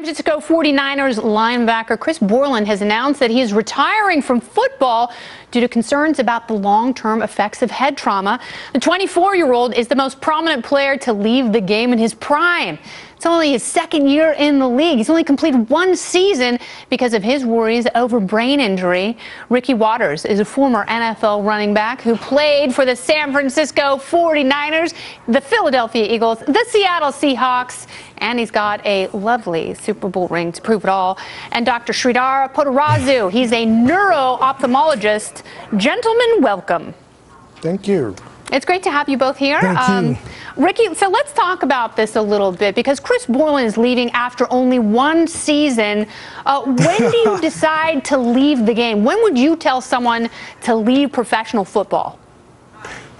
San Francisco 49ers linebacker Chris Borland has announced that he is retiring from football due to concerns about the long-term effects of head trauma. The 24-year-old is the most prominent player to leave the game in his prime. It's only his second year in the league. He's only completed one season because of his worries over brain injury. Ricky Watters is a former NFL running back who played for the San Francisco 49ers, the Philadelphia Eagles, the Seattle Seahawks, and he's got a lovely Super Bowl ring to prove it all. And Dr. Sreedhar Potarazu, he's a neuro-ophthalmologist. Gentlemen, welcome. Thank you. It's great to have you both here. Thank you. Ricky, so let's talk about this a little bit because Chris Borland is leaving after only one season. When do you decide to leave the game? When would you tell someone to leave professional football?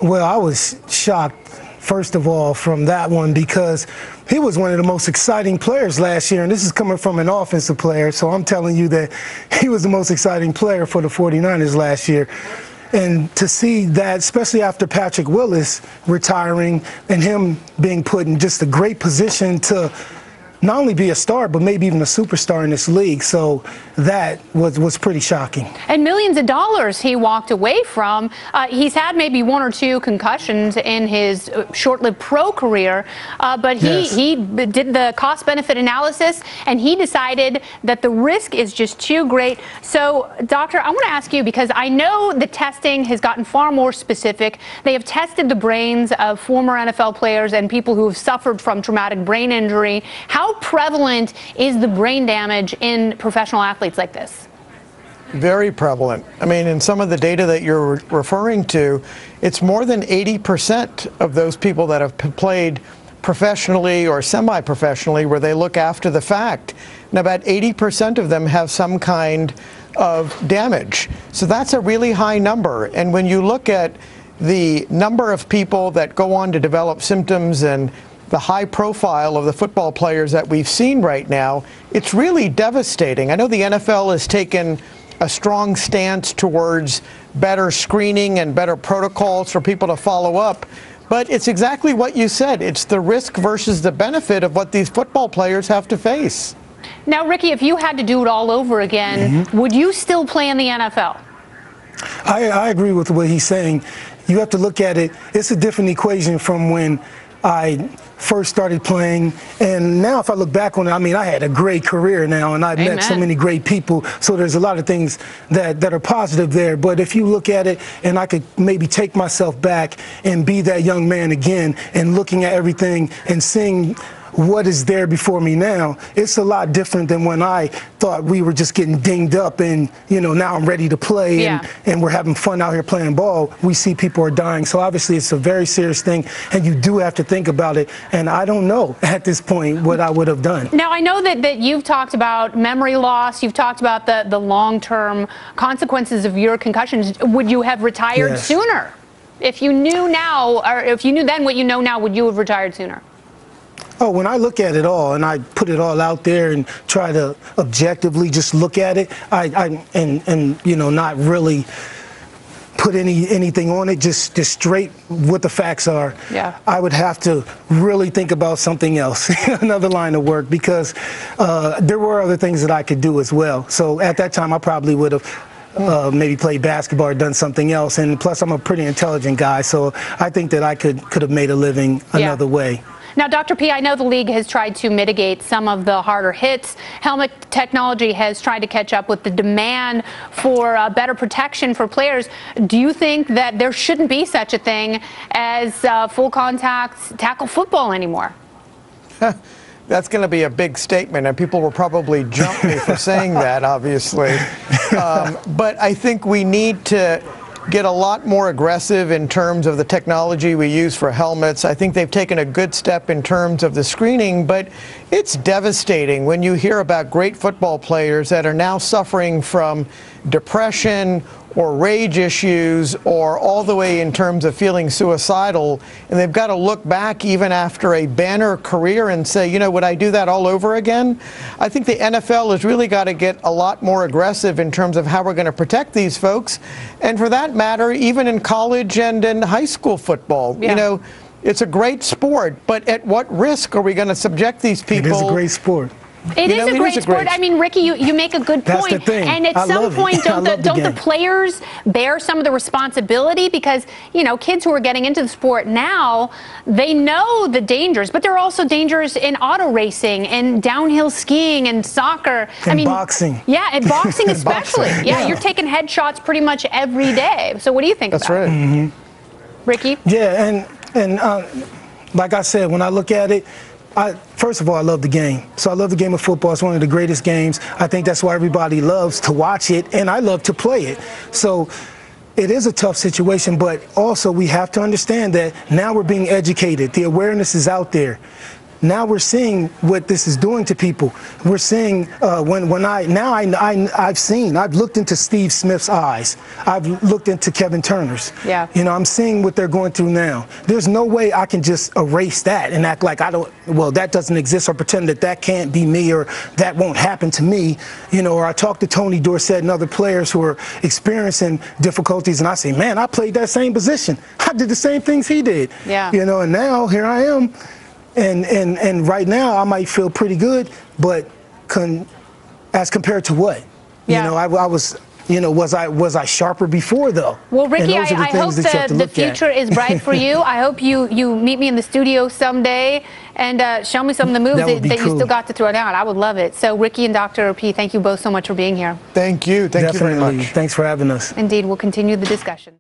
Well, I was shocked, first of all, from that one because he was one of the most exciting players last year, and this is coming from an offensive player, so I'm telling you that he was the most exciting player for the 49ers last year. And to see that, especially after Patrick Willis retiring and him being put in just a great position to not only be a star, but maybe even a superstar in this league. So that was pretty shocking. And millions of dollars he walked away from. He's had maybe one or two concussions in his short-lived pro career, but he did the cost-benefit analysis, and he decided that the risk is just too great. So, Doctor, I want to ask you, because I know the testing has gotten far more specific. They have tested the brains of former NFL players and people who have suffered from traumatic brain injury. How prevalent is the brain damage in professional athletes like this? Very prevalent. I mean, in some of the data that you're referring to, it's more than 80% of those people that have played professionally or semi-professionally where they look after the fact. And about 80% of them have some kind of damage. So that's a really high number. And when you look at the number of people that go on to develop symptoms and the high profile of the football players that we've seen right now, it's really devastating. I know the NFL has taken a strong stance towards better screening and better protocols for people to follow up, but it's exactly what you said. It's the risk versus the benefit of what these football players have to face. Now, Ricky, if you had to do it all over again, would you still play in the NFL? I agree with what he's saying. You have to look at it. It's a different equation from when I first started playing, and now if I look back on it, I mean, I had a great career now, and I've met so many great people, so there's a lot of things that are positive there. But if you look at it, and I could maybe take myself back and be that young man again, and looking at everything and seeing what is there before me now, it's a lot different than when I thought we were just getting dinged up and, you know, now I'm ready to play and we're having fun out here playing ball. We see people are dying. So obviously it's a very serious thing, and you do have to think about it. And I don't know at this point what I would have done. Now, I know that you've talked about memory loss. You've talked about the long-term consequences of your concussions. Would you have retired sooner? If you knew now, or if you knew then what you know now, would you have retired sooner? Oh, when I look at it all and I put it all out there and try to objectively just look at it, and you know, not really put anything on it, just straight what the facts are. I would have to really think about something else, another line of work, because there were other things that I could do as well. So at that time, I probably would have maybe played basketball or done something else. And plus, I'm a pretty intelligent guy, so I think that I could have made a living another way. Now, Dr. P, I know the league has tried to mitigate some of the harder hits. Helmet technology has tried to catch up with the demand for better protection for players. Do you think that there shouldn't be such a thing as full contact tackle football anymore? That's going to be a big statement, and people will probably jump me for saying that, obviously. But I think we need to get a lot more aggressive in terms of the technology we use for helmets. I think they've taken a good step in terms of the screening, but it's devastating when you hear about great football players that are now suffering from depression or rage issues, or all the way in terms of feeling suicidal, and they've got to look back even after a banner career and say, you know, would I do that all over again? I think the NFL has really got to get a lot more aggressive in terms of how we're going to protect these folks, and for that matter, even in college and in high school football. You know, it's a great sport, but at what risk are we going to subject these people? It is a great sport. It is a great sport. I mean, Ricky, you make a good point. That's the thing. And at some point, don't the players bear some of the responsibility? Because, you know, kids who are getting into the sport now, they know the dangers, but there are also dangers in auto racing and downhill skiing and soccer. And boxing. Yeah, and boxing especially. Yeah, you're taking headshots pretty much every day. So what do you think about it? That's right. Mm-hmm. Ricky? Yeah, and like I said, when I look at it, first of all, I love the game. So I love the game of football. It's one of the greatest games. I think that's why everybody loves to watch it, and I love to play it. So it is a tough situation, but also we have to understand that now we're being educated. The awareness is out there. Now we're seeing what this is doing to people. We're seeing I've looked into Steve Smith's eyes. I've looked into Kevin Turner's. Yeah. You know, I'm seeing what they're going through now. There's no way I can just erase that and act like that doesn't exist, or pretend that can't be me, or that won't happen to me. You know, or I talk to Tony Dorsett and other players who are experiencing difficulties, and I say, man, I played that same position. I did the same things he did. Yeah. You know, and now here I am. And right now I might feel pretty good, but as compared to what? Yeah. You know, I was, you know, was I sharper before though? Well, Ricky, I hope the future is bright for you. I hope you meet me in the studio someday and show me some of the moves that you still got to throw down. I would love it. So Ricky and Dr. P, thank you both so much for being here. Thank you. Thank you very much. Thanks for having us. Indeed, we'll continue the discussion.